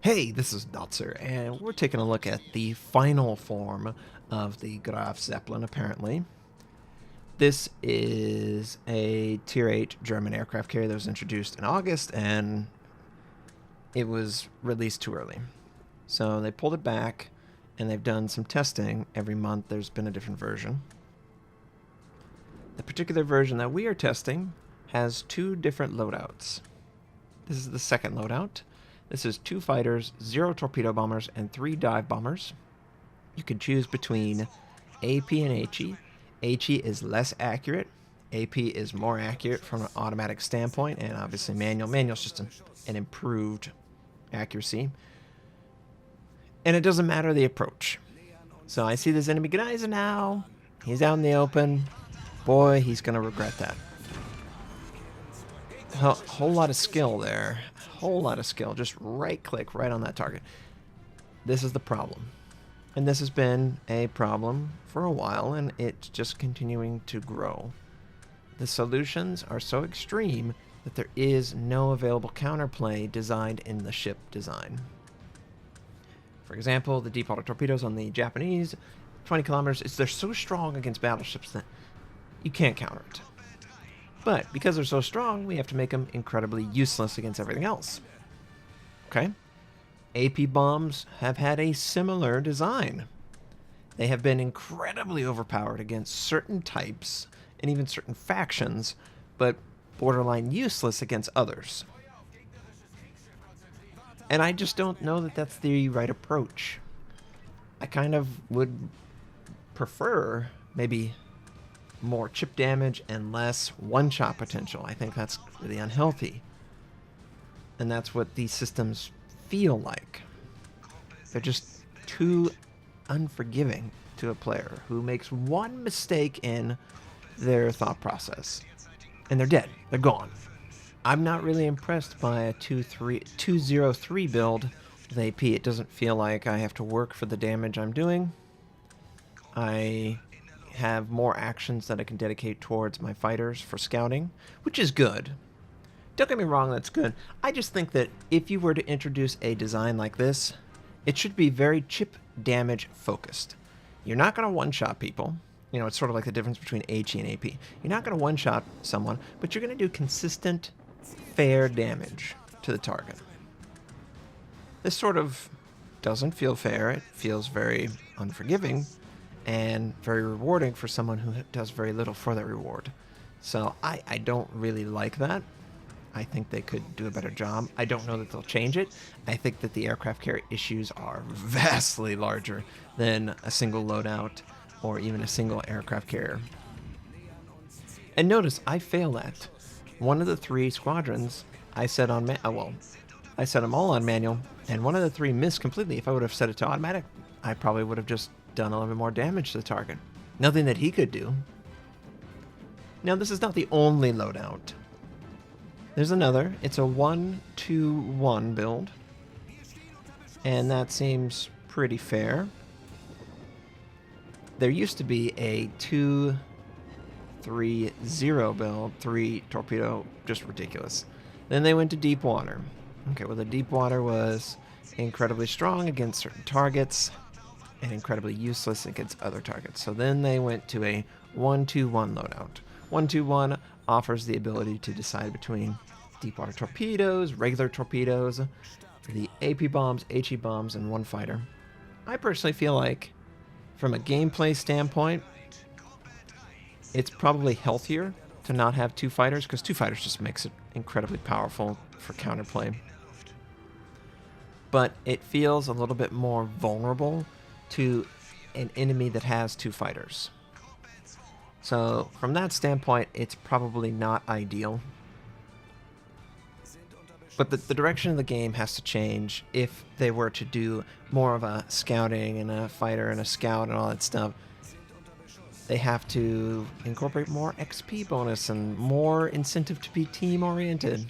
Hey, this is Notser, and we're taking a look at the final form of the Graf Zeppelin, apparently. This is a Tier 8 German aircraft carrier that was introduced in August, and it was released too early. So they pulled it back, and they've done some testing. Every month there's been a different version. The particular version that we are testing has two different loadouts. This is the second loadout. This is 2 fighters, 0 torpedo bombers, and 3 dive bombers. You can choose between AP and HE. HE is less accurate. AP is more accurate from an automatic standpoint, and obviously manual. Manual's just an improved accuracy. And it doesn't matter the approach. So I see this enemy guys now. He's out in the open. Boy, he's going to regret that. Whole lot of skill there. Whole lot of skill. Just right click right on that target. This is the problem. And this has been a problem for a while, and it's just continuing to grow. The solutions are so extreme that there is no available counterplay designed in the ship design. For example, the deep water torpedoes on the Japanese, 20 kilometers, they're so strong against battleships that you can't counter it. But because they're so strong, we have to make them incredibly useless against everything else. Okay? AP bombs have had a similar design. They have been incredibly overpowered against certain types and even certain factions, but borderline useless against others. And I just don't know that that's the right approach. I kind of would prefer maybe more chip damage and less one-shot potential. I think that's really unhealthy. And that's what these systems feel like. They're just too unforgiving to a player who makes one mistake in their thought process. And they're dead. They're gone. I'm not really impressed by a 203 build with AP. It doesn't feel like I have to work for the damage I'm doing. I have more actions that I can dedicate towards my fighters for scouting, which is good. Don't get me wrong, that's good. I just think that if you were to introduce a design like this, it should be very chip damage focused. You're not going to one-shot people. You know, it's sort of like the difference between HE and AP. You're not going to one-shot someone, but you're going to do consistent, fair damage to the target. This sort of doesn't feel fair. It feels very unforgiving and very rewarding for someone who does very little for that reward. So I don't really like that. I think they could do a better job. I don't know that they'll change it. I think that the aircraft carrier issues are vastly larger than a single loadout or even a single aircraft carrier. And notice, I fail at. One of the 3 squadrons I set on I set them all on manual, and one of the 3 missed completely. If I would have set it to automatic, I probably would have just done a little bit more damage to the target. Nothing that he could do. Now, this is not the only loadout. There's another. It's a 1-2-1 build. And that seems pretty fair. There used to be a 2-3-0 build, 3 torpedo, just ridiculous. Then they went to deep water. Okay, well, the deep water was incredibly strong against certain targets and incredibly useless against other targets. So then they went to a 1-2-1 loadout. 1-2-1 offers the ability to decide between deep water torpedoes, regular torpedoes, the AP bombs, HE bombs, and 1 fighter. I personally feel like, from a gameplay standpoint, it's probably healthier to not have 2 fighters, because 2 fighters just makes it incredibly powerful for counterplay. But it feels a little bit more vulnerable to an enemy that has 2 fighters. So from that standpoint, it's probably not ideal. But the direction of the game has to change if they were to do more of a scouting and a fighter and a scout and all that stuff. They have to incorporate more XP bonus and more incentive to be team-oriented.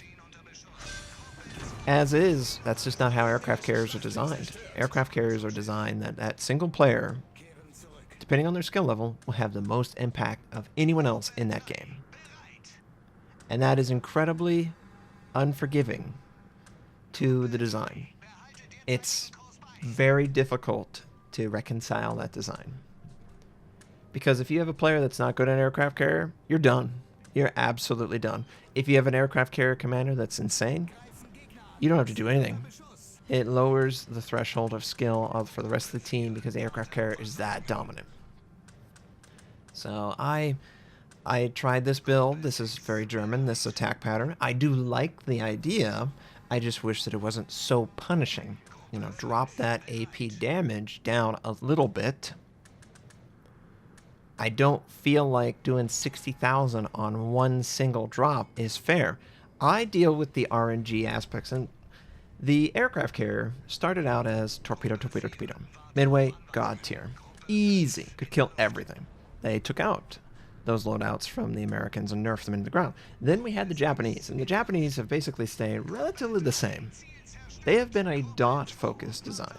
As is, that's just not how aircraft carriers are designed. Aircraft carriers are designed that single player, depending on their skill level, will have the most impact of anyone else in that game. And that is incredibly unforgiving to the design. It's very difficult to reconcile that design. Because if you have a player that's not good at aircraft carrier, you're done. You're absolutely done. If you have an aircraft carrier commander that's insane, you don't have to do anything. It lowers the threshold of skill for the rest of the team because the aircraft carrier is that dominant. So I tried this build. This is very German, this attack pattern. I do like the idea. I just wish that it wasn't so punishing. You know, drop that AP damage down a little bit. I don't feel like doing 60,000 on one single drop is fair. I deal with the RNG aspects, and the aircraft carrier started out as torpedo, torpedo, torpedo. Midway, god tier. Easy. Could kill everything. They took out those loadouts from the Americans and nerfed them into the ground. Then we had the Japanese, and the Japanese have basically stayed relatively the same. They have been a dot-focused design,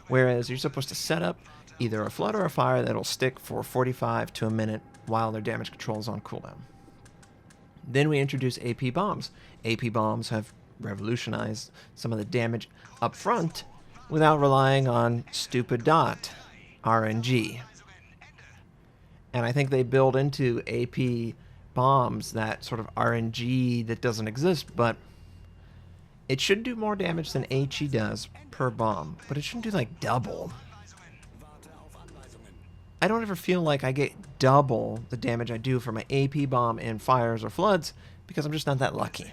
whereas you're supposed to set up either a flood or a fire that'll stick for 45 to a minute while their damage control is on cooldown. Then we introduce AP bombs. AP bombs have revolutionized some of the damage up front without relying on stupid dot RNG. And I think they build into AP bombs that sort of RNG that doesn't exist, but it should do more damage than HE does per bomb, but it shouldn't do like double. I don't ever feel like I get double the damage I do for my AP bomb in fires or floods because I'm just not that lucky.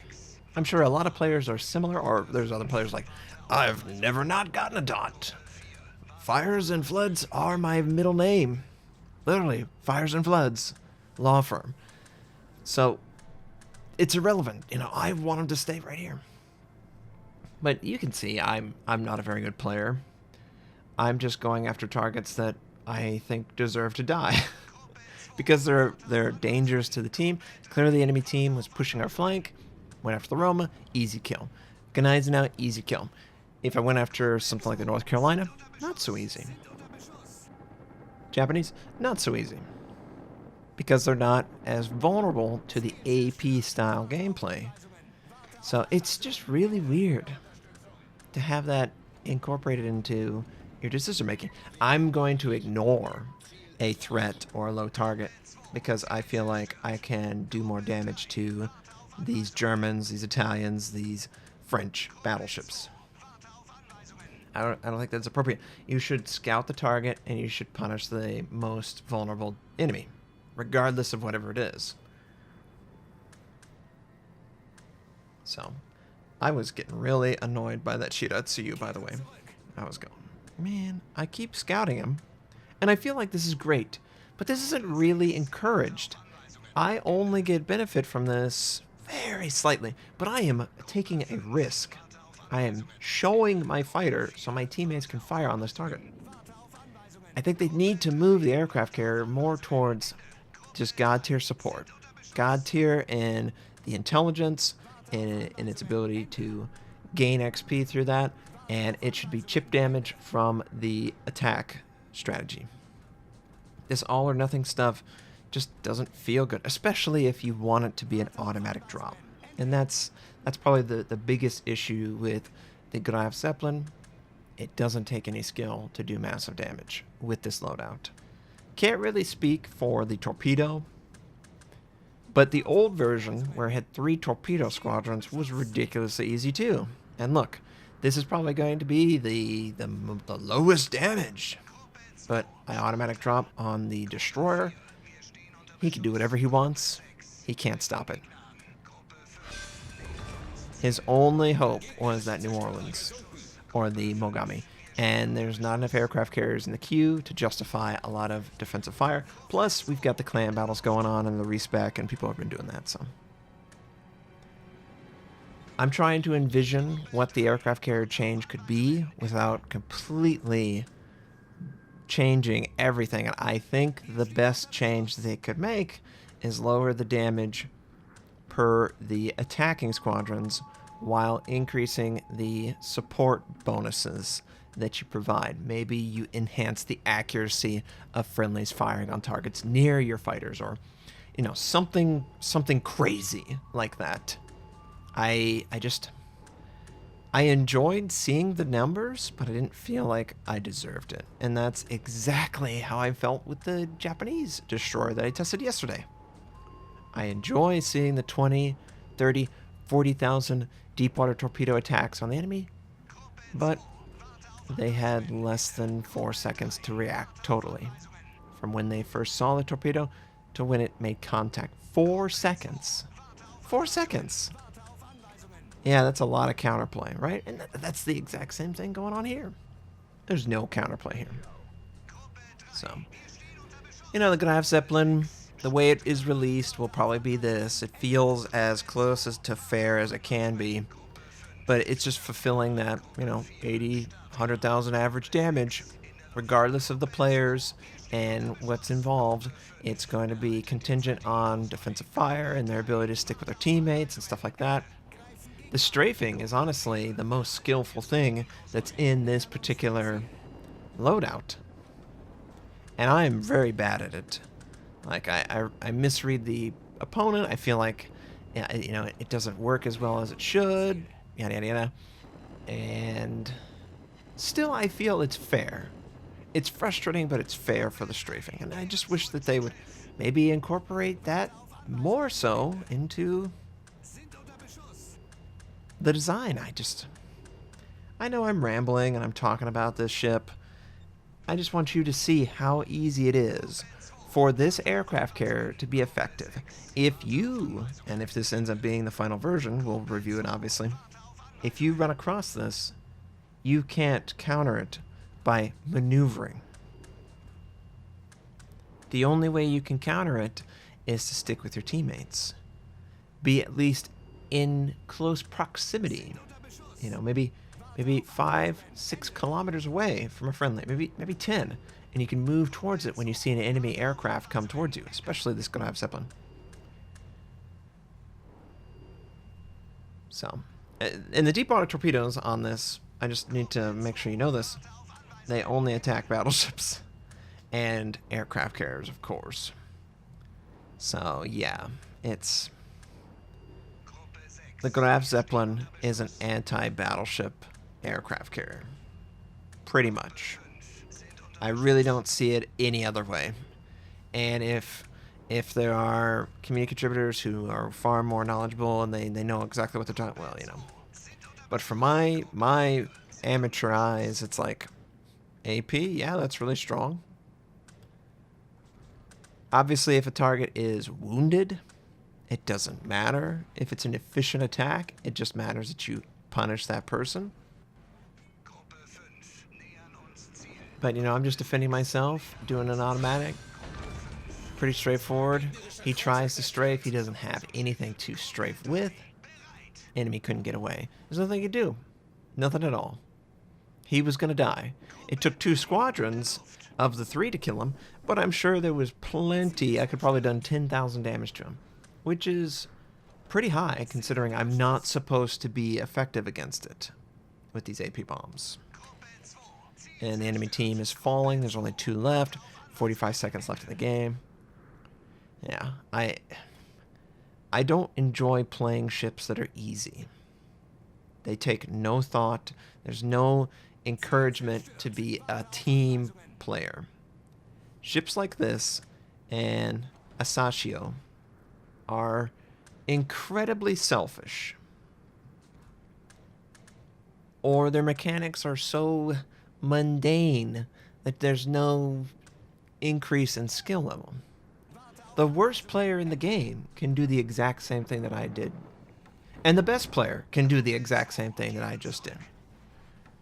I'm sure a lot of players are similar, or there's other players like, I've never not gotten a dot. Fires and floods are my middle name. Literally, fires and floods, law firm. So it's irrelevant. You know, I want them to stay right here. But you can see I'm not a very good player. I'm just going after targets that I think deserve to die. Because they're dangerous to the team. Clearly the enemy team was pushing our flank. Went after the Roma, easy kill. Gneisenau, easy kill. If I went after something like the North Carolina, not so easy. Japanese, not so easy. Because they're not as vulnerable to the AP style gameplay. So it's just really weird to have that incorporated into your decision making. I'm going to ignore a threat or a low target because I feel like I can do more damage to these Germans, these Italians, these French battleships. I don't think that's appropriate. You should scout the target and you should punish the most vulnerable enemy, regardless of whatever it is. So, I was getting really annoyed by that Shiratsuyu, by the way. I was going, man, I keep scouting him, and I feel like this is great, but this isn't really encouraged. I only get benefit from this very slightly, but I am taking a risk. I am showing my fighter so my teammates can fire on this target. I think they need to move the aircraft carrier more towards just God tier support. God tier in the intelligence, in its ability to gain XP through that, and it should be chip damage from the attack strategy. This all or nothing stuff just doesn't feel good, especially if you want it to be an automatic drop. And that's probably the biggest issue with the Graf Zeppelin. It doesn't take any skill to do massive damage with this loadout. Can't really speak for the torpedo, but the old version, where it had 3 torpedo squadrons, was ridiculously easy too. And look, this is probably going to be the lowest damage, but I automatic drop on the destroyer. He can do whatever he wants. He can't stop it. His only hope was that New Orleans, or the Mogami. And there's not enough aircraft carriers in the queue to justify a lot of defensive fire. Plus, we've got the clan battles going on and the respec, and people have been doing that, so. I'm trying to envision what the aircraft carrier change could be without completely changing everything. And I think the best change they could make is lower the damage per the attacking squadrons while increasing the support bonuses that you provide. Maybe you enhance the accuracy of friendlies firing on targets near your fighters, or you know, something crazy like that. I I enjoyed seeing the numbers, but I didn't feel like I deserved it. And that's exactly how I felt with the Japanese destroyer that I tested yesterday. I enjoy seeing the 20, 30, 40,000 deep-water torpedo attacks on the enemy, but they had less than 4 seconds to react totally. From when they first saw the torpedo to when it made contact. 4 seconds. 4 seconds. Yeah, that's a lot of counterplay, right? And that's the exact same thing going on here. There's no counterplay here. So, you know, the Graf Zeppelin, the way it is released will probably be this. It feels as close as to fair as it can be, but it's just fulfilling that, you know, 80, 100,000 average damage, regardless of the players and what's involved. It's going to be contingent on defensive fire and their ability to stick with their teammates and stuff like that. The strafing is honestly the most skillful thing that's in this particular loadout. And I am very bad at it. Like, I misread the opponent. I feel like, you know, it doesn't work as well as it should. Yada, yada, yada. And still, I feel it's fair. It's frustrating, but it's fair for the strafing. And I just wish that they would maybe incorporate that more so into the design. I know I'm rambling and I'm talking about this ship. I just want you to see how easy it is for this aircraft carrier to be effective. If you, and if this ends up being the final version, we'll review it obviously, if you run across this, you can't counter it by maneuvering. The only way you can counter it is to stick with your teammates. Be at least in close proximity. You know, maybe 5, 6 kilometers away from a friendly, maybe 10, and you can move towards it when you see an enemy aircraft come towards you, especially this Graf Zeppelin. So, and the deep water torpedoes on this, I just need to make sure you know this, they only attack battleships and aircraft carriers, of course. So yeah, it's, the Graf Zeppelin is an anti-battleship aircraft carrier. Pretty much. I really don't see it any other way. And if there are community contributors who are far more knowledgeable and they know exactly what they're talking, well, you know. But for my amateur eyes, it's like, AP, yeah, that's really strong. Obviously, if a target is wounded, it doesn't matter. If it's an efficient attack, it just matters that you punish that person. But, you know, I'm just defending myself, doing an automatic. Pretty straightforward. He tries to strafe. He doesn't have anything to strafe with. Enemy couldn't get away. There's nothing he could do. Nothing at all. He was going to die. It took 2 squadrons of the 3 to kill him, but I'm sure there was plenty. I could probably have done 10,000 damage to him, which is pretty high considering I'm not supposed to be effective against it with these AP bombs. And the enemy team is falling. There's only 2 left. 45 seconds left in the game. Yeah, I don't enjoy playing ships that are easy. They take no thought. There's no encouragement to be a team player. Ships like this and Asashio are incredibly selfish. Or their mechanics are so mundane that there's no increase in skill level. The worst player in the game can do the exact same thing that I did. And the best player can do the exact same thing that I just did.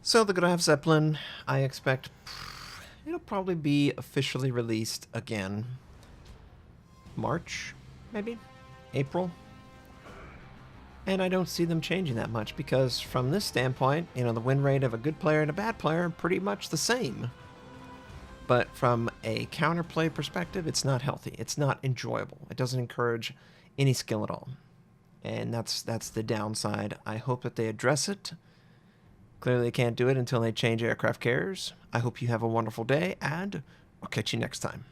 So the Graf Zeppelin, I expect it'll probably be officially released again. March, maybe? April? And I don't see them changing that much because from this standpoint, you know, the win rate of a good player and a bad player are pretty much the same. But from a counterplay perspective, it's not healthy. It's not enjoyable. It doesn't encourage any skill at all. And that's the downside. I hope that they address it. Clearly they can't do it until they change aircraft carriers. I hope you have a wonderful day, and I'll catch you next time.